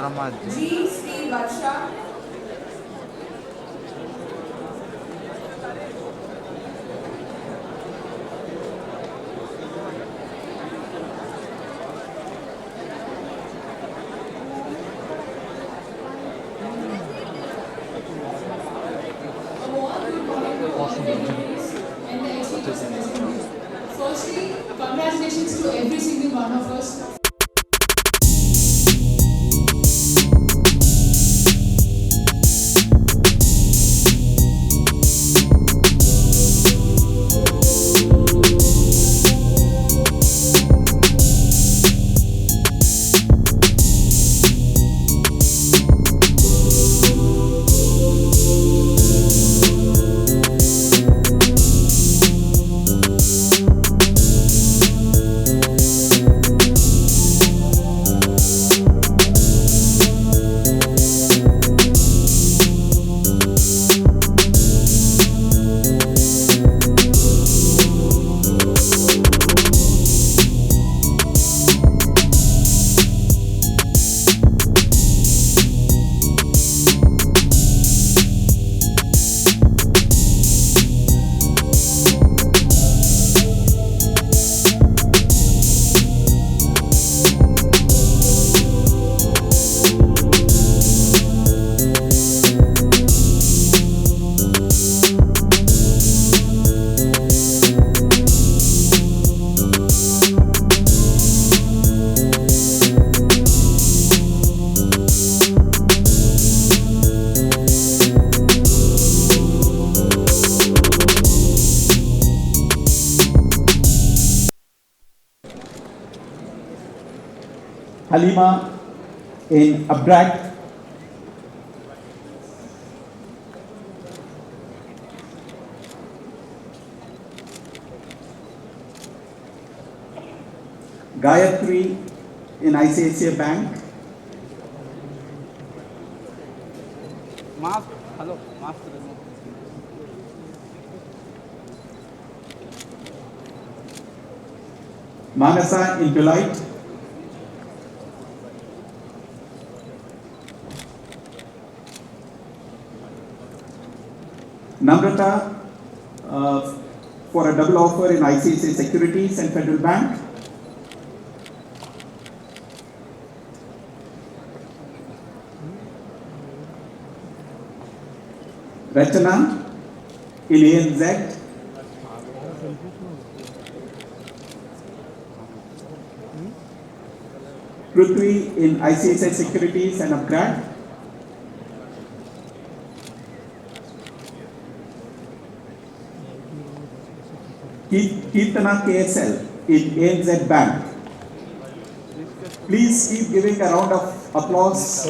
G. Sri Varsha. Award to quality activities and the achievers in this unit. Firstly, congratulations to every single one of us. Halima in Abstract, Gayatri in ICICI Bank, Mask, hello, mask remove. Manasa in Deloitte, Namrata for a double offer in ICICI Securities and Federal Bank, Rachana in ANZ, Prithvi in ICICI Securities and Upgrad, Kirtana KSL in ANZ Bank. Please keep giving a round of applause.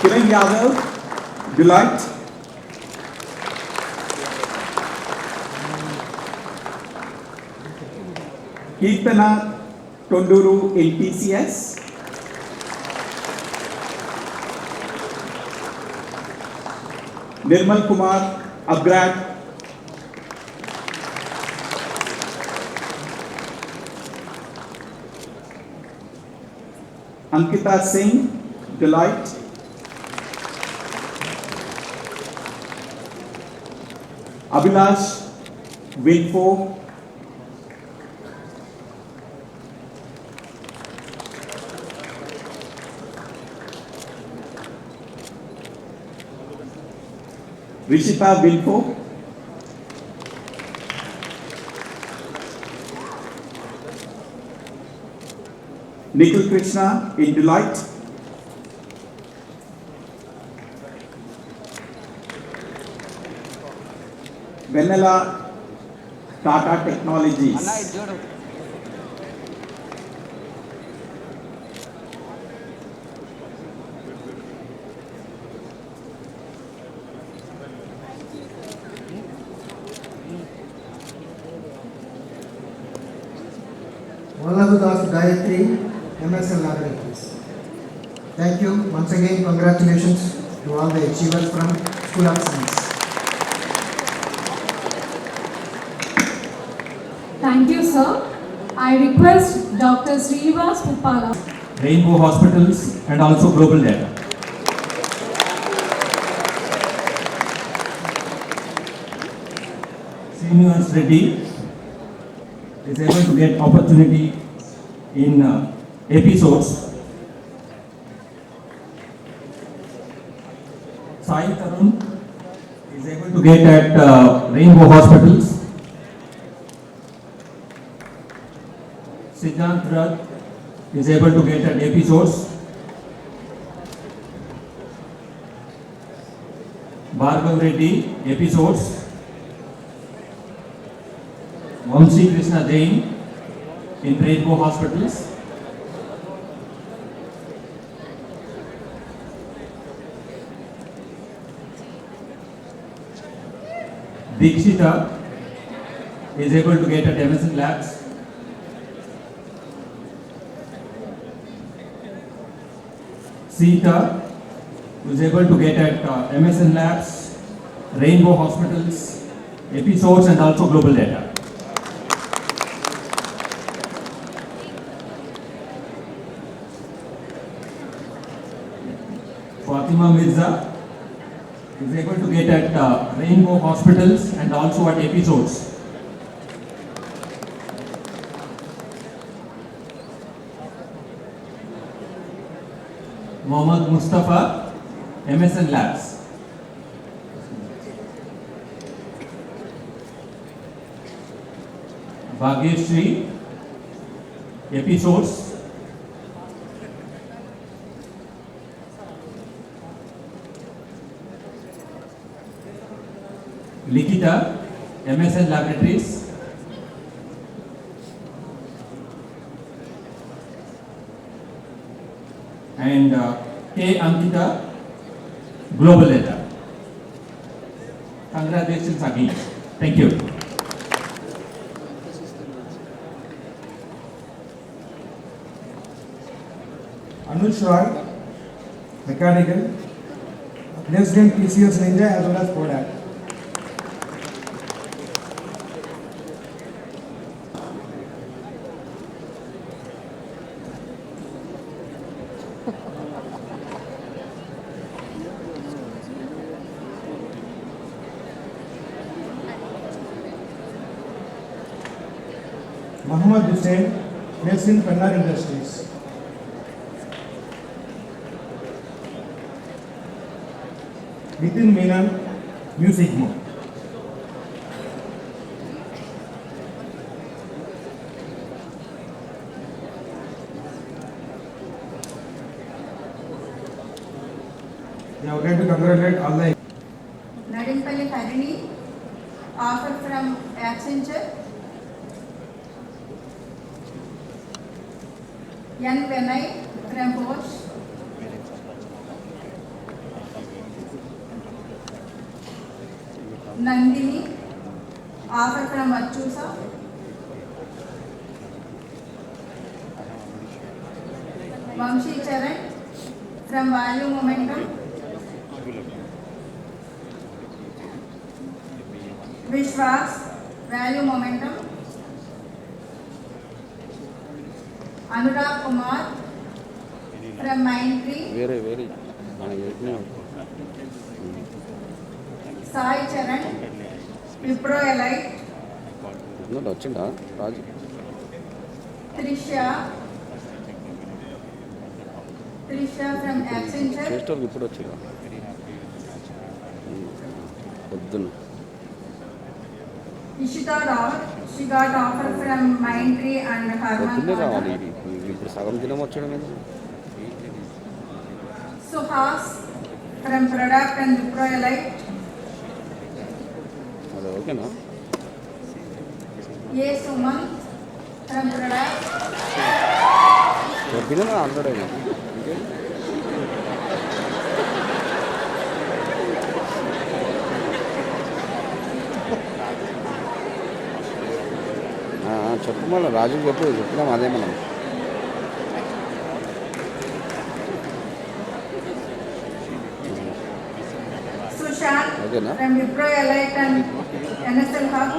Kiran Yadav, Deloitte. Kirtana Tonduru in TCS. Nirmal Kumar, Upgrad. Ankita Singh, Deloitte. Abhilash, Winfo. Rishita Winfo. Nikhil Krishna in Deloitte. Vanilla Tata Technologies. Vallabhudas Gayatri, MSL Laboratories. Thank you. Once again, congratulations to all the achievers from School of Science. Thank you, sir. I request Dr. Srinivas Puppala. Rainbow Hospitals and also Global Data. Srinivas Reddy is able to get opportunity in episodes. Sai Tarun is able to get at Rainbow Hospitals. Siddhant Rath is able to get at episodes. Bhargav Reddy, episodes. Vamsi Krishna Jain in Rainbow Hospitals. Dikshita is able to get at MSN Labs. Sita is able to get at MSN Labs, Rainbow Hospitals, episodes and also Global Data. Fatima Mirza is able to get at Rainbow Hospitals and also at episodes. Mohammad Mustafa, MSN Labs. Bhagyashree, episodes. Likita, MSN Laboratories. And K. Ankita, Global Data. Congratulations again. Thank you. Anush Roy, Mechanical, placed in PCS Ninja as well as Kodak. Muhammad Hussain, placed in Pennar Industries. Nitin Menon, Music Mo. I would like to congratulate all the Nadinpalli Harini, offer from Accenture. Yan Venai from Bosch. Nandini, offer from Achusa. Vamshi Charan from Value Momentum. Vishwas, Value Momentum. Anurag Kumar from Mindtree. Very. Sai Charan, Wipro Elite. Not వచ్చిందా రాజు Trisha from Accenture. చేస్టోర్కి ఇప్పుడు వచ్చిందా పొద్దున్న Ishita Rao, she got offer from Mindtree and పొద్దున్నే రావాలి Harman. ఇది ఇప్పుడు సగం దినం వచ్చడం మీద Suhas from Product and Wipro Elite. అది ఓకేనా A. Suman from Product. చెప్పినా ఆల్రెడీ ఇంకే చెప్పు మళ్ళీ రాజుకి చెప్తున్నాం అదే మనం Sushant ఓకేనా from Wipro Elite and NSL Hub.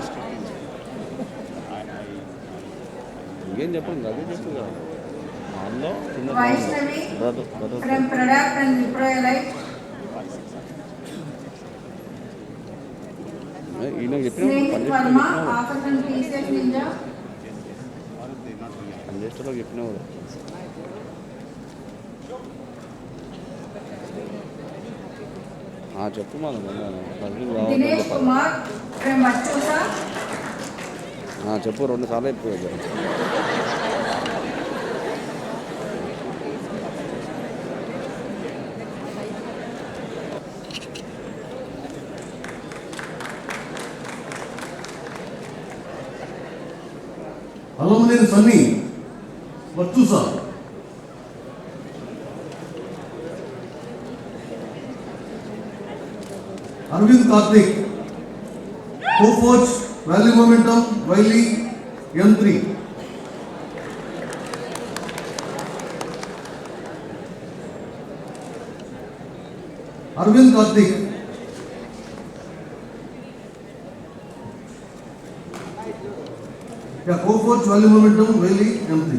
ఇంకేం చెప్పండి అదే చెప్పు కదా అందులో చిన్న Vaishnavi brother from Product and Microelite. ఈయన చెప్పిన Snehit Verma, author from TCS Ninja. పనిచేసేలో చెప్పినావు చెప్పు మనం Dinesh Kumar from Vachusa. చెప్పు 2 సార్లు చెప్పు Alumni Sunny, Vachusa. Arvind Karthik, Co-Coach, Value Momentum, Wiley, M3. Arvind Karthik. Co-Coach, Value Momentum, Wiley, M3.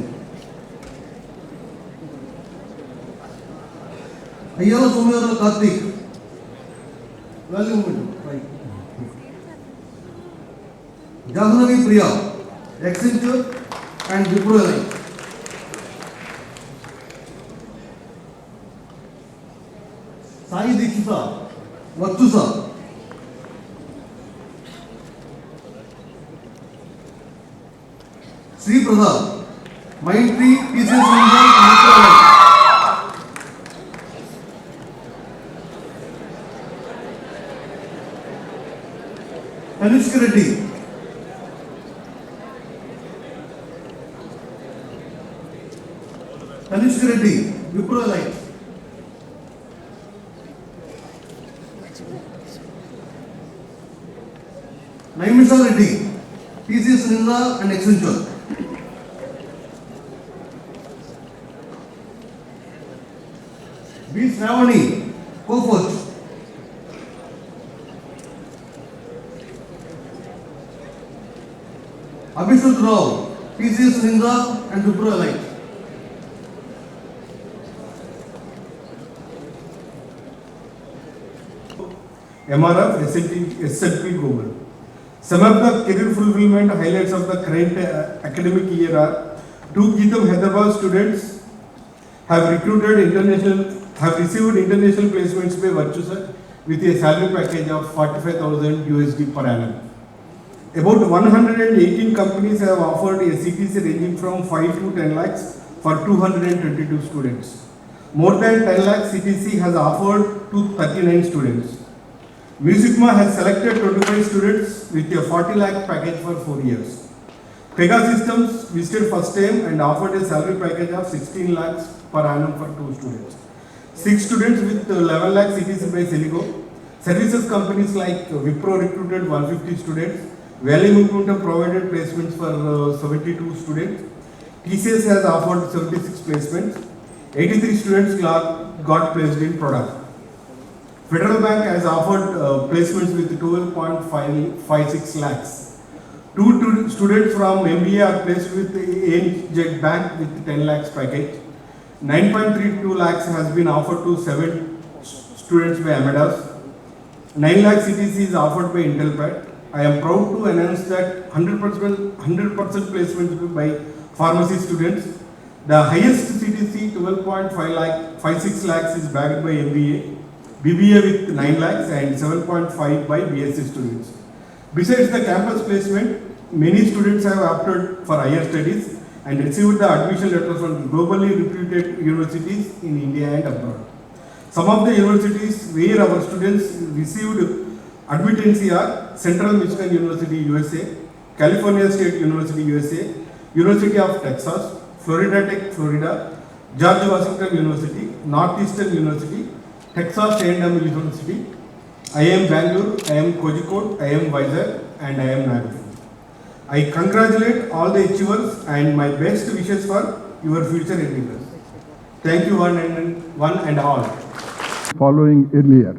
Ayyala Somyara Karthik, Value Momentum, right. Jahnavi Priya, Accenture and Wipro Alliance. Sai Dikshita, Vachusa. Sri Pradhan, Mindtree, TCS Ninja and Wipro Alliance. Tanishq Reddy, Wipro Alliance. Naimisa Reddy, TCS Ninja and Accenture. B. Shravani, Co-Coach. Abhishek Rao, TCS Ninja and Wipro Alliance. MRF, S&P Global. Some of the career fulfillment highlights of the current academic year are: 2 GITAM Hyderabad students have received international placements by Vachusa with a salary package of $45,000 per annum. About 118 companies have offered a CTC ranging from 5 to 10 lakhs for 222 students. More than 10 lakhs CTC has offered to 39 students. Musicma has selected 25 students with a 40 lakh package for 4 years. Pega Systems visited first time and offered a salary package of 16 lakhs per annum for 2 students. 6 students with 11 lakh CTC by Seligo. Services companies like Wipro recruited 150 students. Value Momentum provided placements for 72 students. TCS has offered 76 placements. 83 students got placed in product. Federal Bank has offered placements with 12.56 lakhs. 2 students from MBA are placed with ANZ Bank with 10 lakhs package. 9.32 lakhs has been offered to 7 students by Amadeus. 9 lakh CTC is offered by Intelpad. I am proud to announce that 100% placements by pharmacy students. The highest CTC 12.56 lakhs is backed by MBA, BBA with 9 lakhs and 7.5 by BSc students. Besides the campus placement, many students have opted for higher studies and received the admission letters from globally reputed universities in India and abroad. Some of the universities where our students received admittancy are Central Michigan University USA, California State University USA, University of Texas, Florida Tech Florida, George Washington University, Northeastern University, Texas A&M University, IIM Bangalore, IIM Kozhikode, IIM Vizag and IIM Nagpur. I congratulate all the achievers and my best wishes for your future endeavors. Thank you one and all. Following earlier.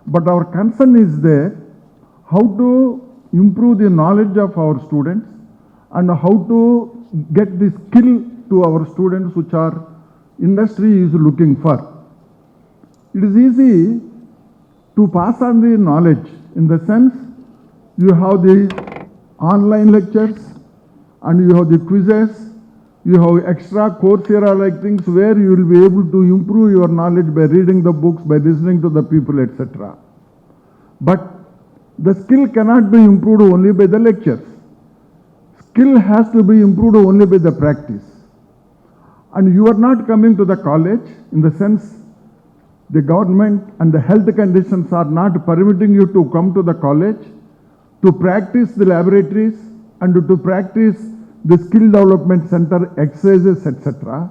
But our concern is there how to improve the knowledge of our students and how to get the skill to our students which our industry is looking for. It is easy to pass on the knowledge in the sense you have the online lectures and you have the quizzes, you have extra Coursera like things where you will be able to improve your knowledge by reading the books, by listening to the people, etc. But the skill cannot be improved only by the lectures. Skill has to be improved only by the practice. And you are not coming to the college in the sense the government and the health conditions are not permitting you to come to the college to practice the laboratories and to practice the skill development center exercises, etc.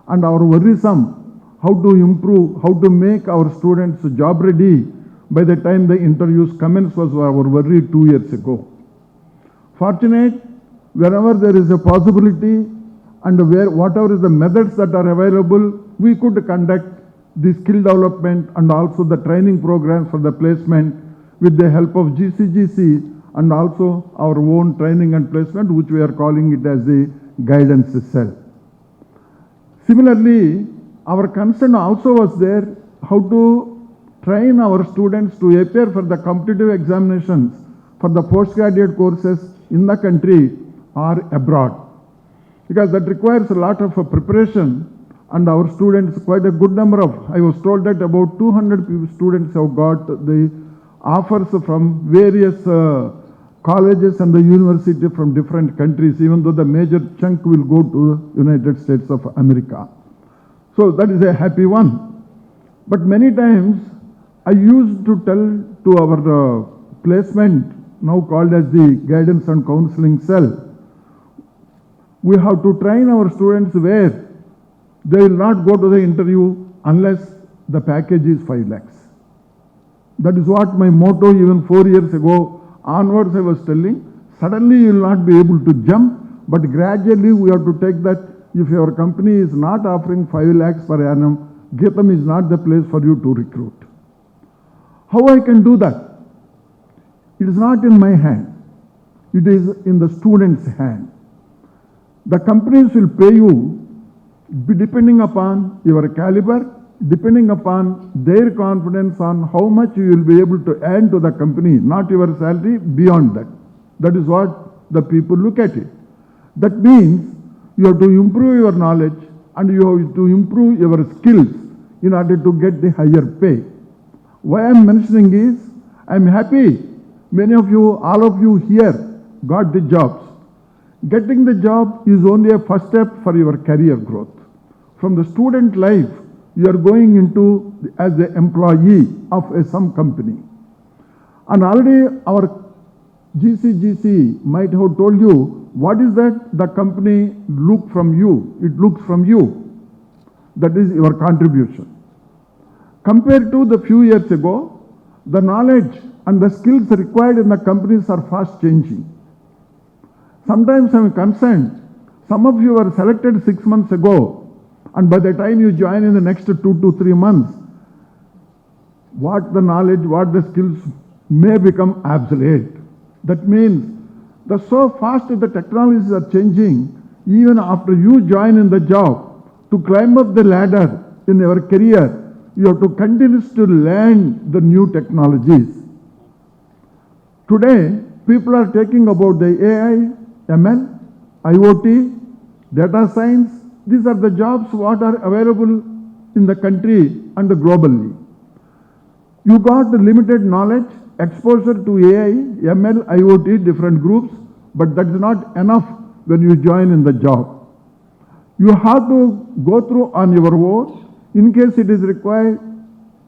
And our worrisome, how to improve, how to make our students job ready by the time the interviews commence was our worry 2 years ago. Fortunate, wherever there is a possibility and where whatever is the methods that are available, we could conduct the skill development and also the training programs for the placement with the help of GCGC and also our own training and placement, which we are calling it as the guidance cell. Similarly, our concern also was there how to train our students to appear for the competitive examinations for the postgraduate courses in the country or abroad. Because that requires a lot of preparation, and our students, quite a good number of, I was told that about 200 students have got the offers from various colleges and the university from different countries, even though the major chunk will go to the United States of America. So that is a happy one. But many times I used to tell to our placement, now called as the guidance and counseling cell, we have to train our students where they will not go to the interview unless the package is 5 lakhs. That is what my motto even 4 years ago onwards I was telling. Suddenly you will not be able to jump, but gradually we have to take that if your company is not offering 5 lakhs per annum, GITAM is not the place for you to recruit. How I can do that? It is not in my hand. It is in the student's hand. The companies will pay you depending upon your caliber, depending upon their confidence on how much you will be able to earn to the company, not your salary, beyond that. That is what the people look at it. That means you have to improve your knowledge and you have to improve your skills in order to get the higher pay. Why I am mentioning is, I am happy many of you, all of you here got the jobs. Getting the job is only a first step for your career growth. From the student life, you are going into as an employee of some company. And already our GCGC might have told you what is that the company look from you. It looks from you. That is your contribution. Compared to the few years ago, the knowledge and the skills required in the companies are fast changing. Sometimes I am concerned, some of you were selected 6 months ago, and by the time you join in the next 2 to 3 months, what the knowledge, what the skills may become obsolete. That means the so fast the technologies are changing, even after you join in the job, to climb up the ladder in your career, you have to continue to learn the new technologies. Today, people are talking about the AI, ML, IoT, data science. These are the jobs what are available in the country and globally. You got the limited knowledge, exposure to AI, ML, IoT, different groups, but that is not enough when you join in the job. You have to go through on your own. In case it is required,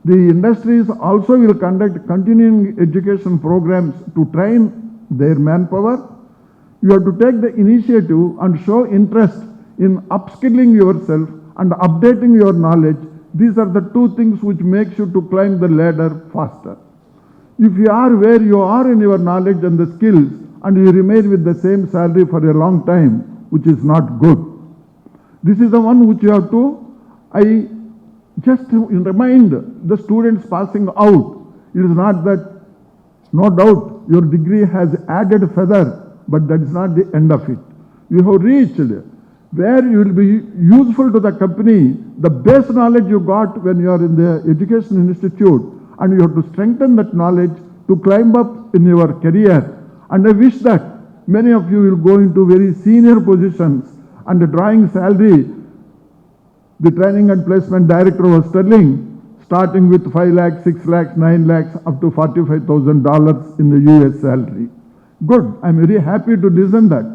the industries also will conduct continuing education programs to train their manpower. You have to take the initiative and show interest in upskilling yourself and updating your knowledge. These are the two things which makes you to climb the ladder faster. If you are where you are in your knowledge and the skills and you remain with the same salary for a long time, which is not good. This is the one which you have to, I just remind the students passing out. It is not that, no doubt, your degree has added feather, but that is not the end of it. you have reached, where you will be useful to the company, the base knowledge you got when you are in the education institute, and you have to strengthen that knowledge to climb up in your career. And I wish that many of you will go into very senior positions and drawing salary. The training and placement director was telling, starting with 5 lakhs, 6 lakhs, 9 lakhs, up to $45,000 in the US salary. Good, I'm very happy to listen that.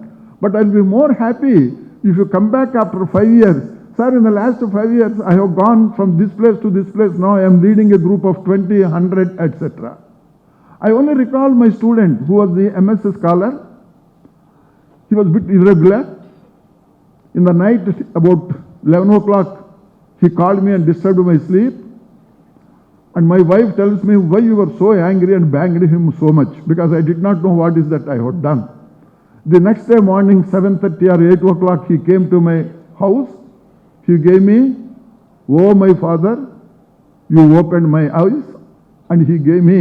But I'll be more happy if you come back after 5 years. Sir, in the last 5 years, I have gone from this place to this place. Now I am leading a group of 20, 100, etc. I only recall my student who was the MS scholar. He was a bit irregular. In the night, about 11 o'clock, he called me and disturbed my sleep. And my wife tells me why you were so angry and banged him so much, because I did not know what is that I had done. The next day morning, 7:30 or 8 o'clock, he came to my house. He gave me, "Oh my father, you opened my eyes," and he gave me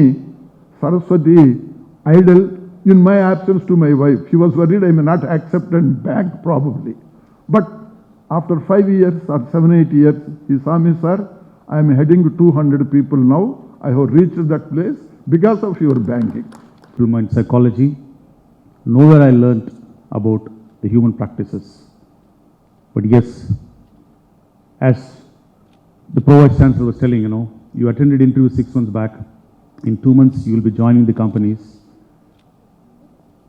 Saraswati idol in my absence to my wife. He was worried I may not accept and beg probably. But after 5 years or 7, 8 years, he saw me, "Sir, I am heading to 200 people now. I have reached that place because of your banking." Diploma in psychology. Nowhere I learned about the human practices. But yes, as the Pro-Vice Chancellor was telling, you attended interview 6 months back. In 2 months, you will be joining the companies.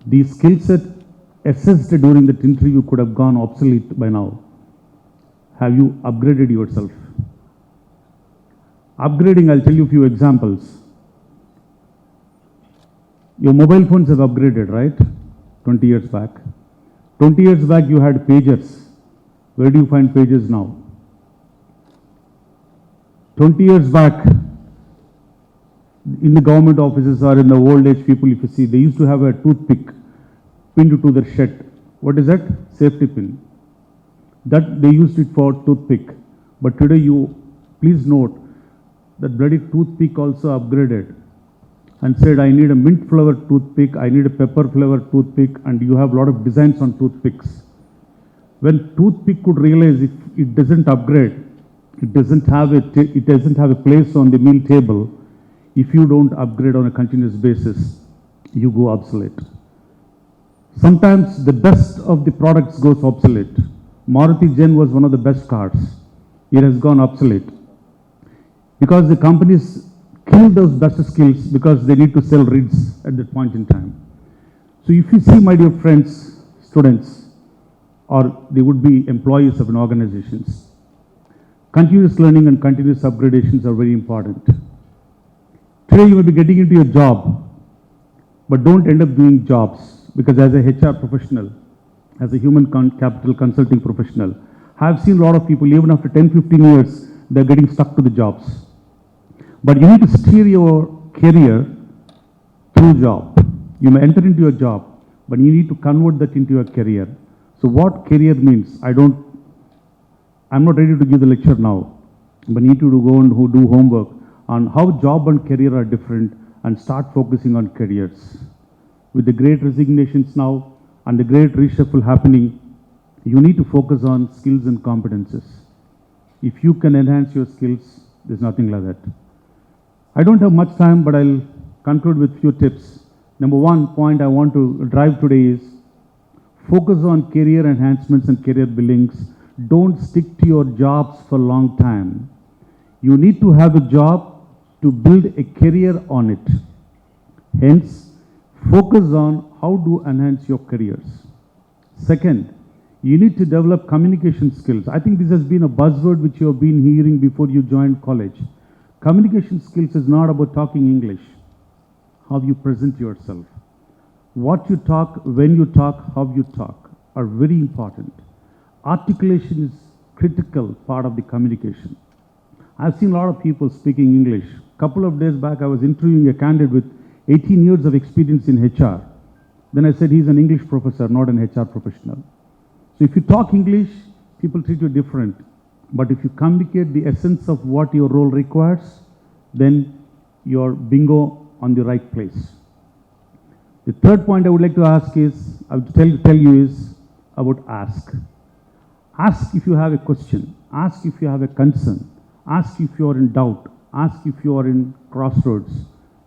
The skill set assessed during that interview could have gone obsolete by now. Have you upgraded yourself? Upgrading, I'll tell you a few examples. Your mobile phones have upgraded, right? 20 years back. 20 years back, you had pagers. Where do you find pagers now? 20 years back, in the government offices or in the old age people, if you see, they used to have a toothpick pinned to their shirt. What is that? Safety pin. That they used it for toothpick. But today please note that bloody toothpick also upgraded and said, I need a mint flower toothpick, I need a pepper flavor toothpick, and you have a lot of designs on toothpicks. When toothpick could realize if it doesn't upgrade, it doesn't have a place on the meal table. If you don't upgrade on a continuous basis, you go obsolete. Sometimes the best of the products goes obsolete. Maruti Zen was one of the best cars. It has gone obsolete because the companies kill those best skills because they need to sell rigs at that point in time. So if you see, my dear friends, students, or they would be employees of an organizations, continuous learning and continuous upgradations are very important. Today you will be getting into your job, but don't end up doing jobs, because as a HR professional, as a human capital consulting professional, I have seen a lot of people, even after 10, 15 years, they're getting stuck to the jobs. But you need to steer your career through job. You may enter into your job, but you need to convert that into your career. So what career means, I'm not ready to give the lecture now, but need to go and do homework on how job and career are different and start focusing on careers. With the great resignations now and the great reshuffle happening, you need to focus on skills and competences. If you can enhance your skills, there's nothing like that. I don't have much time, but I'll conclude with few tips. Number one point I want to drive today is focus on career enhancements and career buildings. Don't stick to your jobs for a long time. You need to have a job to build a career on it. Hence, focus on how to enhance your careers. Second, you need to develop communication skills. I think this has been a buzzword which you have been hearing before you joined college. Communication skills is not about talking English. How you present yourself. What you talk, when you talk, how you talk are very important. Articulation is critical part of the communication. I've seen a lot of people speaking English. Couple of days back, I was interviewing a candidate with 18 years of experience in HR. Then I said he's an English professor, not an HR professional. So if you talk English, people treat you different. But if you communicate the essence of what your role requires, then you're bingo on the right place. The third point I would like to ask is, I would tell you is, about ask. Ask if you have a question. Ask if you have a concern. Ask if you are in doubt. Ask if you are in crossroads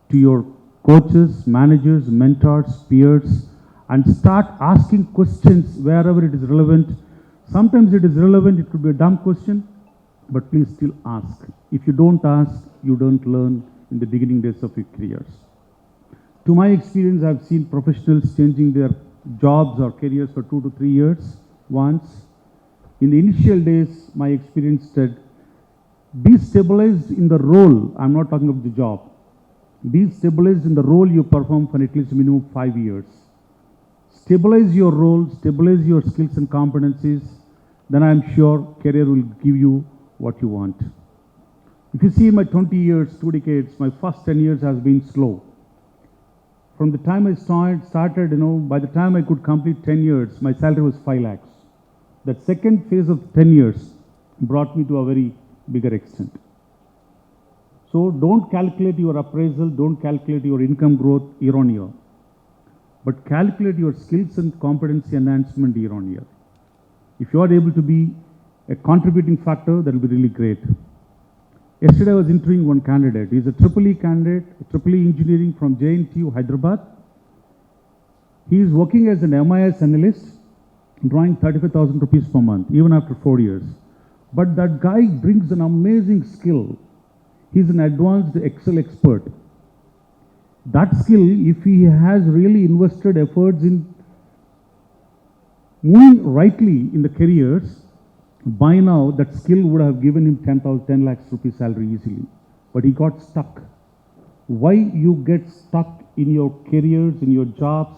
to your coaches, managers, mentors, peers, and start asking questions wherever it is relevant. Sometimes it is relevant, it could be a dumb question, but please still ask. If you don't ask, you don't learn in the beginning days of your careers. To my experience, I've seen professionals changing their jobs or careers for 2 to 3 years once. In the initial days, my experience said, be stabilized in the role. I'm not talking about the job. Be stabilized in the role you perform for at least minimum 5 years. Stabilize your role, stabilize your skills and competencies, then I'm sure career will give you what you want. If you see my 20 years, 2 decades, my first 10 years has been slow. From the time I started, by the time I could complete 10 years, my salary was 5 lakhs. That second phase of 10 years brought me to a very bigger extent. So don't calculate your appraisal, don't calculate your income growth year on year, but calculate your skills and competency enhancement year on year. If you are able to be a contributing factor, that will be really great. Yesterday I was interviewing one candidate. He is a EEE candidate, EEE engineering from GITAM Hyderabad. He is working as an MIS analyst, drawing 35,000 rupees per month, even after 4 years. But that guy brings an amazing skill. He's an advanced Excel expert. That skill, if he has really invested efforts in moving rightly in the careers, by now that skill would have given him 10 lakhs rupees salary easily. But he got stuck. Why you get stuck in your careers, in your jobs,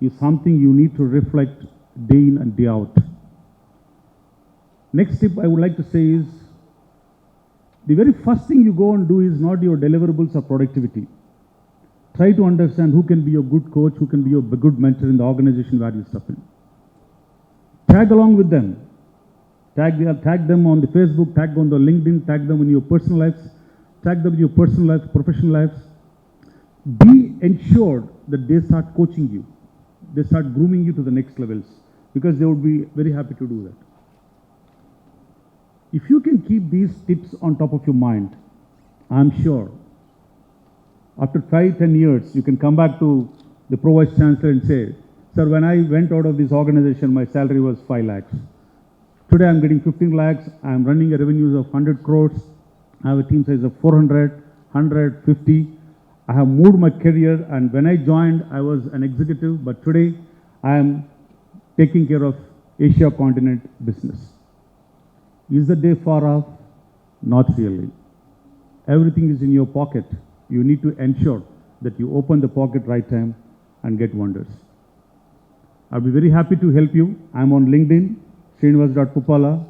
is something you need to reflect day in and day out. Next tip I would like to say is, the very first thing you go and do is not your deliverables or productivity. Try to understand who can be your good coach, who can be your good mentor in the organization where you step in. Tag along with them. Tag them on the Facebook, tag them on the LinkedIn, tag them in your personal lives, tag them in your personal lives, professional lives. Be ensured that they start coaching you. They start grooming you to the next levels, because they would be very happy to do that. If you can keep these tips on top of your mind, I'm sure after 5-10 years, you can come back to the Pro-Vice Chancellor and say, sir, when I went out of this organization, my salary was 5 lakhs. Today I'm getting 15 lakhs. I'm running a revenues of 100 crores. I have a team size of 400, 150. I have moved my career, and when I joined, I was an executive, but today I am taking care of Asia continent business. Is the day far off? Not really. Everything is in your pocket. You need to ensure that you open the pocket right time and get wonders. I'll be very happy to help you. I'm on LinkedIn, Srinivas.Pupala.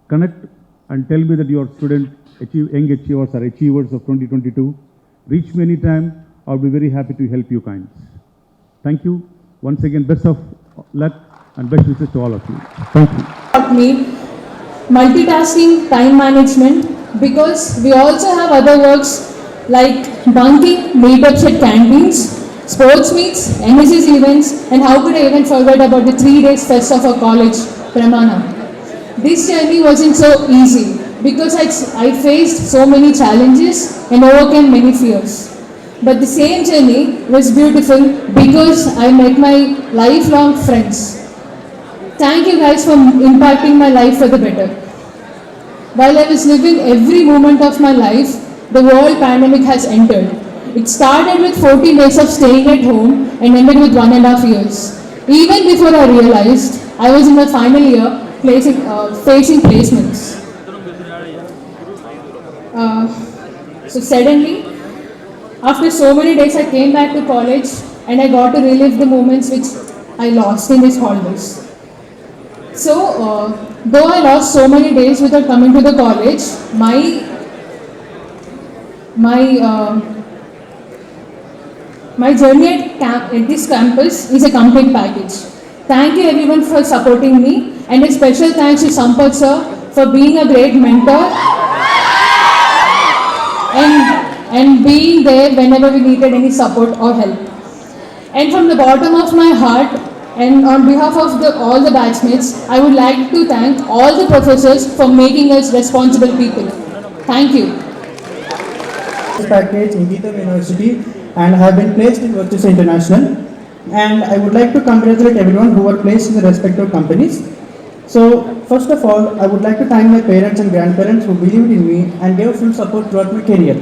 Connect and tell me that your student, young achievers or achievers of 2022. Reach me anytime. I'll be very happy to help you kinds. Thank you. Once again, best of luck and best wishes to all of you. Thank you. Taught me multitasking, time management, because we also have other works like bunking, meetups at canteens, sports meets, NSS events, and how could I even forget about the 3 days fest of our college, Pramana. This journey wasn't so easy because I faced so many challenges and overcame many fears. But the same journey was beautiful because I met my lifelong friends. Thank you guys for impacting my life for the better. While I was living every moment of my life, the world pandemic has entered. It started with 14 days of staying at home and ended with 1.5 years. Even before I realized, I was in my final year facing placements. So suddenly, after so many days, I came back to college and I got to relive the moments which I lost in these holidays. So, though I lost so many days without coming to the college, my journey at this campus is a complete package. Thank you everyone for supporting me, and a special thanks to Sampath sir for being a great mentor and being there whenever we needed any support or help. And from the bottom of my heart, And on behalf of all the batchmates, I would like to thank all the professors for making us responsible people. Thank you. Package in GITAM University and have been placed in Virtus International. And I would like to congratulate everyone who were placed in the respective companies. So, first of all, I would like to thank my parents and grandparents who believed in me and gave full support throughout my career.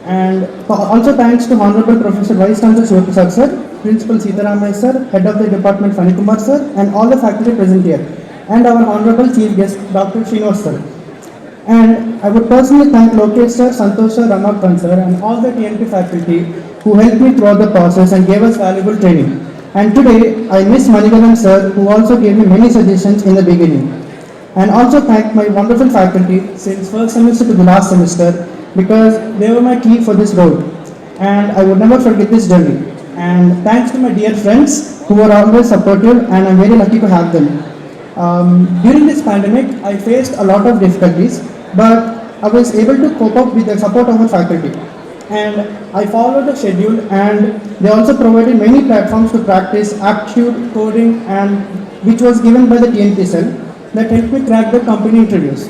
And also thanks to Honorable Professor Vice Chancellor Shivprasad sir, Principal Sitaramaya sir, Head of the Department Fanikumar sir, and all the faculty present here, and our Honorable Chief Guest Dr. Srinivas sir. And I would personally thank Lokesh sir, Santosh sir, Ramakant sir, and all the TNP faculty who helped me throughout the process and gave us valuable training. And today, I miss Manigalan sir, who also gave me many suggestions in the beginning. And also thank my wonderful faculty since first semester to the last semester, because they were my key for this role. And I would never forget this journey. And thanks to my dear friends who were always supportive, and I'm very lucky to have them. During this pandemic, I faced a lot of difficulties, but I was able to cope up with the support of our faculty. And I followed the schedule, and they also provided many platforms to practice aptitude, coding, and which was given by the TNP cell that helped me crack the company interviews.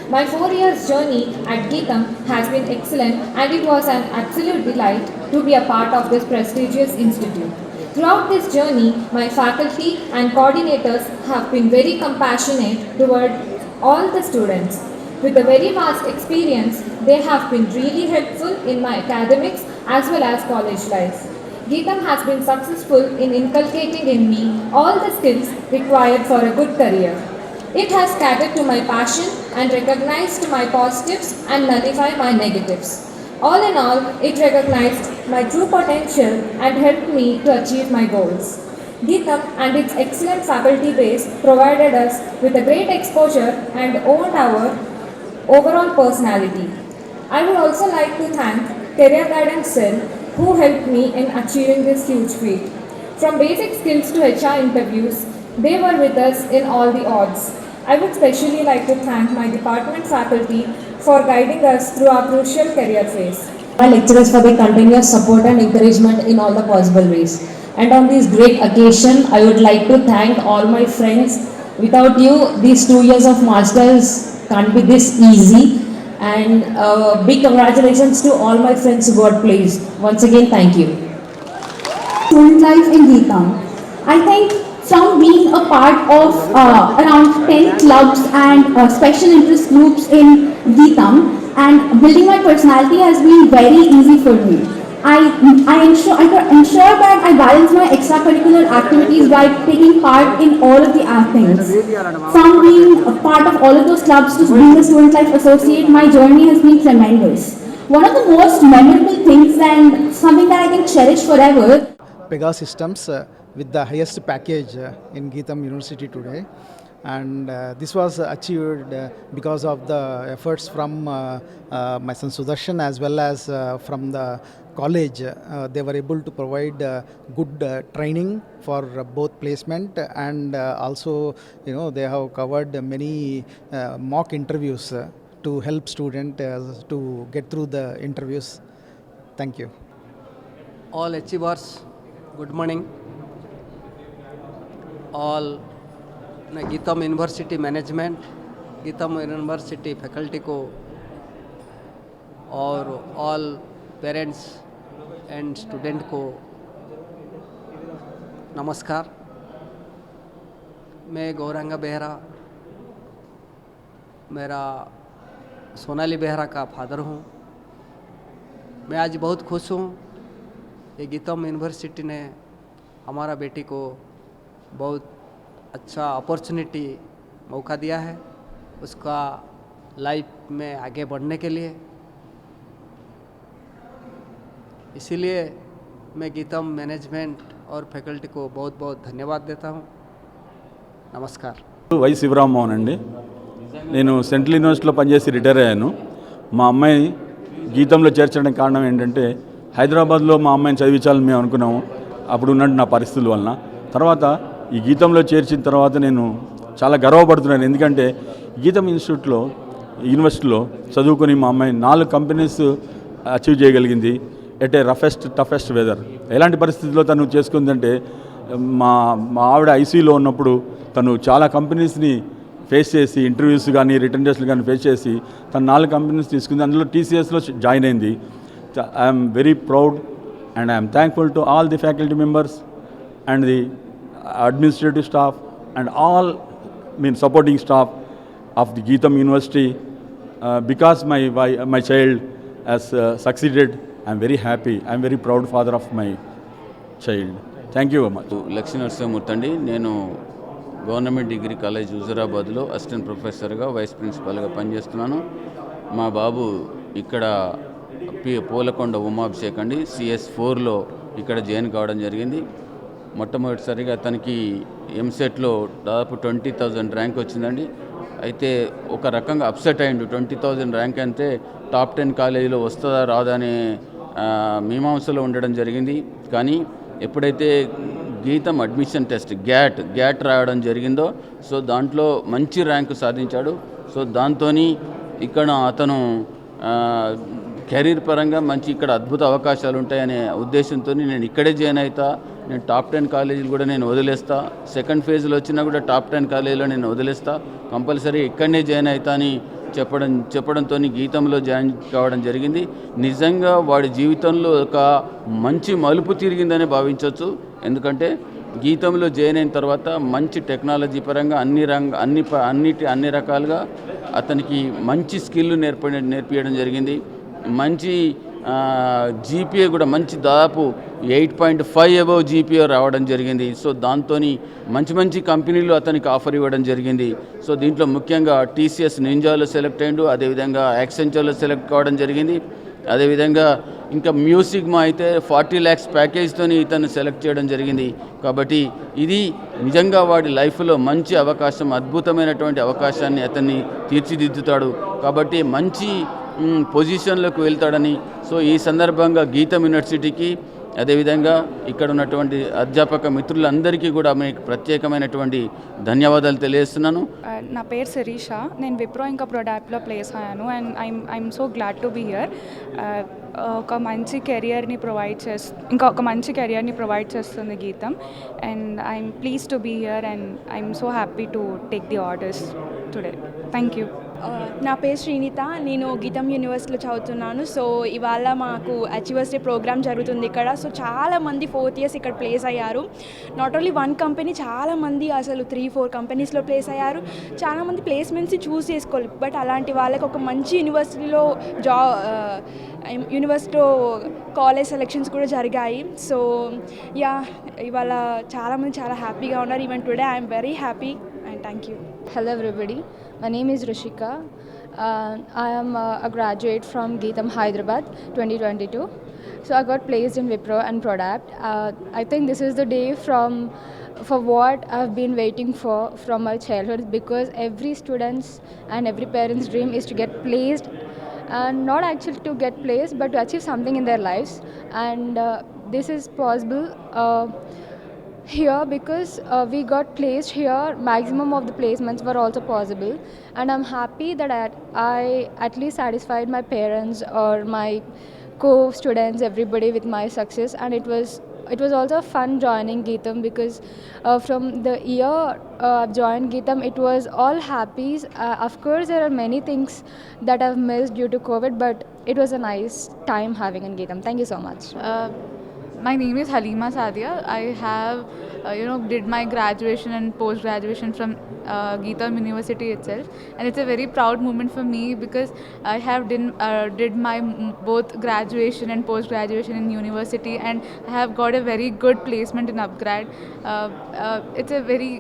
My 4 years journey at GITAM has been excellent, and it was an absolute delight to be a part of this prestigious institute. Throughout this journey, my faculty and coordinators have been very compassionate toward all the students. With a very vast experience, they have been really helpful in my academics as well as college life. GITAM has been successful in inculcating in me all the skills required for a good career. It has catered to my passion and recognized my positives and nullified my negatives. All in all, it recognized my true potential and helped me to achieve my goals. GITAM and its excellent faculty base provided us with a great exposure and owned our overall personality. I would also like to thank Career Guidance Cell who helped me in achieving this huge feat. From basic skills to HR interviews, they were with us in all the odds. I would especially like to thank my department faculty for guiding us through our crucial career phase. My lecturers for their continuous support and encouragement in all the possible ways. And on this great occasion, I would like to thank all my friends. Without you, these 2 years of masters can't be this easy. And big congratulations to all my friends who got placed. Once again, thank you. Student life in GITAM. I think from being a part of around 10 clubs and special interest groups in GITAM, and building my personality has been very easy for me. I ensure that I balance my extracurricular activities by taking part in all of the things. From being a part of all of those clubs to being a student life associate, my journey has been tremendous. One of the most memorable things and something that I can cherish forever. Pega Systems with the highest package in GITAM University today. And this was achieved because of the efforts from my son Sudarshan as well as from the college. They were able to provide good training for both placement and also they have covered many mock interviews to help students to get through the interviews. Thank you. All achievers, good morning. All GITAM university management, GITAM university faculty को और all parents and student को नमस्कार। मैं गौरांगा बेहरा, मेरा सोनाली बेहरा का father हूँ। मैं आज बहुत खुश हूँ कि GITAM यूनिवर्सिटी ने हमारा बेटी को बहुत अच्छा अपॉर्चुनिटी मौका दिया है उसका लाइफ में आगे बढ़ने के लिए। इसीलिए मैं GITAM मैनेजमेंट और फैकल्टी को बहुत बहुत धन्यवाद देता हूँ। नमस्कार। వై శివరామ్మోహన్ అండి, నేను సెంట్రల్ యూనివర్సిటీలో పనిచేసి రిటైర్ అయ్యాను. మా అమ్మాయి గీతంలో చేర్చడానికి కారణం ఏంటంటే హైదరాబాద్లో మా అమ్మాయిని చదివించాలని మేము అనుకున్నాము అప్పుడు ఉన్నట్టు నా పరిస్థితుల వలన. తర్వాత ఈ గీతంలో చేర్చిన తర్వాత నేను చాలా గర్వపడుతున్నాను. ఎందుకంటే గీతం యూనివర్సిటీలో చదువుకొని మా అమ్మాయి 4 కంపెనీస్ అచీవ్ చేయగలిగింది ఎట్ ఏ రఫెస్ట్ టఫెస్ట్ వెదర్. ఎలాంటి పరిస్థితుల్లో తను చేసుకుందంటే మా మా ఆవిడ ఐసీయూలో ఉన్నప్పుడు తను చాలా కంపెనీస్ని ఫేస్ చేసి ఇంటర్వ్యూస్ కానీ రిటర్న్ టెస్ట్లు కానీ ఫేస్ చేసి తను 4 కంపెనీస్ తీసుకుంది. అందులో టీసీఎస్లో జాయిన్ అయింది. I'm very proud and I'm thankful to all the faculty members and the administrative staff and all supporting staff of the GITAM University. Because my child has succeeded, I am very happy. I am very proud father of my child. Thank you very much. Lakshmi Narasimhamurthy అండి. నేను government degree college హుజూరాబాద్లో assistant ప్రొఫెసర్గా vice ప్రిన్సిపాల్గా పనిచేస్తున్నాను. మా బాబు ఇక్కడ పూలకొండ ఉమాభిషేక్ అండి CS4లో ఇక్కడ join కావడం జరిగింది. మొట్టమొదటిసారిగా అతనికి ఎంసెట్లో దాదాపు 20,000 ర్యాంక్ వచ్చిందండి. అయితే ఒక రకంగా అప్సెట్ అయ్యిండు. 20,000 ర్యాంక్ అంటే టాప్ 10 కాలేజీలో వస్తుందా రాదా అనే మీమాంసలో ఉండడం జరిగింది. కానీ ఎప్పుడైతే గీతం అడ్మిషన్ టెస్ట్ గ్యాట్ రాయడం జరిగిందో సో దాంట్లో మంచి ర్యాంకు సాధించాడు. సో దాంతో ఇక్కడ అతను కెరీర్ పరంగా మంచి ఇక్కడ అద్భుత అవకాశాలు ఉంటాయనే ఉద్దేశంతో నేను ఇక్కడే జాయిన్ అవుతా, నేను టాప్ 10 కాలేజీలు కూడా నేను వదిలేస్తా, సెకండ్ ఫేజ్లో వచ్చినా కూడా టాప్ 10 కాలేజీలో నేను వదిలేస్తా, కంపల్సరీ ఇక్కడనే జాయిన్ అవుతా అని చెప్పడంతో గీతంలో జాయిన్ కావడం జరిగింది. నిజంగా వాడి జీవితంలో ఒక మంచి మలుపు తిరిగిందని భావించవచ్చు. ఎందుకంటే గీతంలో జాయిన్ అయిన తర్వాత మంచి టెక్నాలజీ పరంగా అన్ని రకాలుగా అతనికి మంచి స్కిల్ నేర్పించడం జరిగింది. మంచి జీపీఏ కూడా మంచి దాదాపు 8.5 అబవ్ జీపీఏ రావడం జరిగింది. సో దాంతో మంచి కంపెనీలు అతనికి ఆఫర్ ఇవ్వడం జరిగింది. సో దీంట్లో ముఖ్యంగా టీసీఎస్ నింజాలో సెలెక్ట్ అయ్యిండు, అదేవిధంగా యాక్సెంచర్లో సెలెక్ట్ కావడం జరిగింది. అదేవిధంగా ఇంకా మ్యూజిక్మా అయితే 40 lakhs ప్యాకేజ్తో ఇతను సెలెక్ట్ చేయడం జరిగింది. కాబట్టి ఇది నిజంగా వాడి లైఫ్లో మంచి అవకాశం, అద్భుతమైనటువంటి అవకాశాన్ని అతన్ని తీర్చిదిద్దుతాడు. కాబట్టి మంచి పొజిషన్లోకి వెళ్తాడని సో ఈ సందర్భంగా గీతం యూనివర్సిటీకి అదేవిధంగా ఇక్కడ ఉన్నటువంటి అధ్యాపక మిత్రులందరికీ కూడా మీకు ప్రత్యేకమైనటువంటి ధన్యవాదాలు తెలియజేస్తున్నాను. నా పేరు శిరీష. నేను విప్రో ఇంకా ప్రొడాప్ట్లో ప్లేస్ అయ్యాను and I'm so glad to be here. ఒక మంచి కెరియర్ని ప్రొవైడ్ చేస్తుంది GITAM and I'm please to be here and I'm so happy to take the orders today. Thank you. నా పేరు శ్రీనిత. నేను గీతం యూనివర్సిటీలో చదువుతున్నాను. సో ఇవాళ మాకు అచీవర్స్ డే ప్రోగ్రామ్ జరుగుతుంది ఇక్కడ. సో చాలామంది 4th years ఇక్కడ ప్లేస్ అయ్యారు. నాట్ ఓన్లీ 1 కంపెనీ, చాలామంది అసలు 3-4 కంపెనీస్లో ప్లేస్ అయ్యారు. చాలామంది ప్లేస్మెంట్స్ని చూస్ చేసుకోవాలి. బట్ అలాంటి వాళ్ళకి ఒక మంచి యూనివర్సిటీలో యూనివర్సిటీలో కాలేజ్ సెలెక్షన్స్ కూడా జరిగాయి. సో ఇవాళ చాలామంది చాలా హ్యాపీగా ఉన్నారు. Even today I'm very happy and thank you. Hello everybody, my name is Rishika. I am a graduate from GITAM Hyderabad 2022. So I got placed in Wipro and Product. I think this is the day for what I've been waiting for from my childhood, because every student's and every parent's dream is to get placed, and not actually to get placed but to achieve something in their lives. And this is possible here because we got placed here. Maximum of the placements were also possible, and I'm happy that I at least satisfied my parents or my co-students, everybody, with my success. And it was also fun joining GITAM because from the year I've joined GITAM, it was all happy. Of course there are many things that I've missed due to COVID, but it was a nice time having in GITAM. Thank you so much. My name is Halima Sadia. I have did my graduation and post graduation from GITAM University itself, and it's a very proud moment for me because I have did my both graduation and post graduation in university, and I have got a very good placement in upgrad. It's a very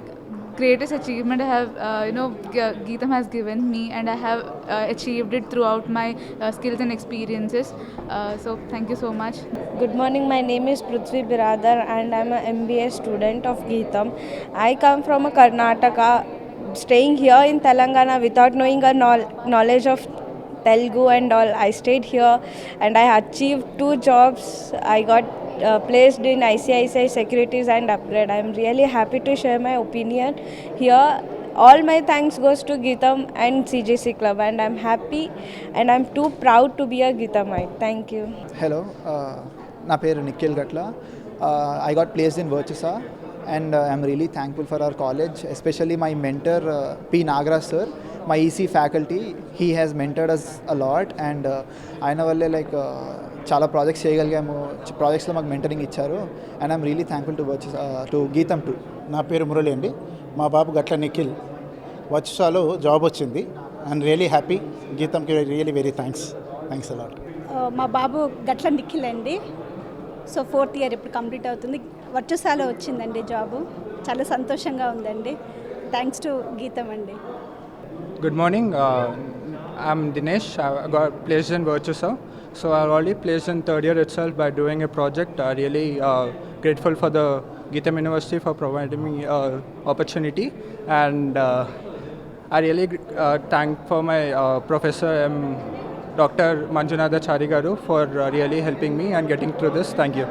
greatest achievement I have GITAM has given me, and I have achieved it throughout my skills and experiences. So thank you so much. Good morning, my name is Prithvi Biradar and I'm an MBA student of GITAM. I come from Karnataka, staying here in Telangana without knowing a knowledge of Telugu and all. I stayed here and I achieved 2 jobs. I got placed in ICICI Securities and Upgrade. I am really happy to share my opinion here. All my thanks goes to GITAM and CGC Club, and I'm happy and I'm too proud to be a GITAMite. Thank you. Hello, నా పేరు నిఖిల్ గట్ల. I got placed in Virtusa and I'm really thankful for our college, especially my mentor P. Nagaraj sir, my EC faculty. He has mentored us a lot, and ఆయన వల్లే like చాలా projects చేయగలిగాము, ప్రాజెక్ట్స్లో మాకు mentoring ఇచ్చారు, and I'm really thankful to Gitam too. నా పేరు మురళి అండి. మా బాబు గట్ల నిఖిల్ వచ్చాలో జాబ్ వచ్చింది. I'm really happy. గీతంకి రియలీ వెరీ థ్యాంక్స్ అలాట్. మా బాబు గట్ల నిఖిల్ అండి. సో 4th ఇయర్ ఇప్పుడు కంప్లీట్ అవుతుంది. వర్చసాలో వచ్చిందండి జాబు. చాలా సంతోషంగా ఉందండి. థ్యాంక్స్ టు గీతం అండి. Good morning. I'm Dinesh. I got placed in Virtusa. So I already placed in 3rd year itself by doing a project. Really grateful for the GITAM University for providing me opportunity, and I really thank for my professor Dr. Manjunatha Charigaru for really helping me and getting through this. Thank you.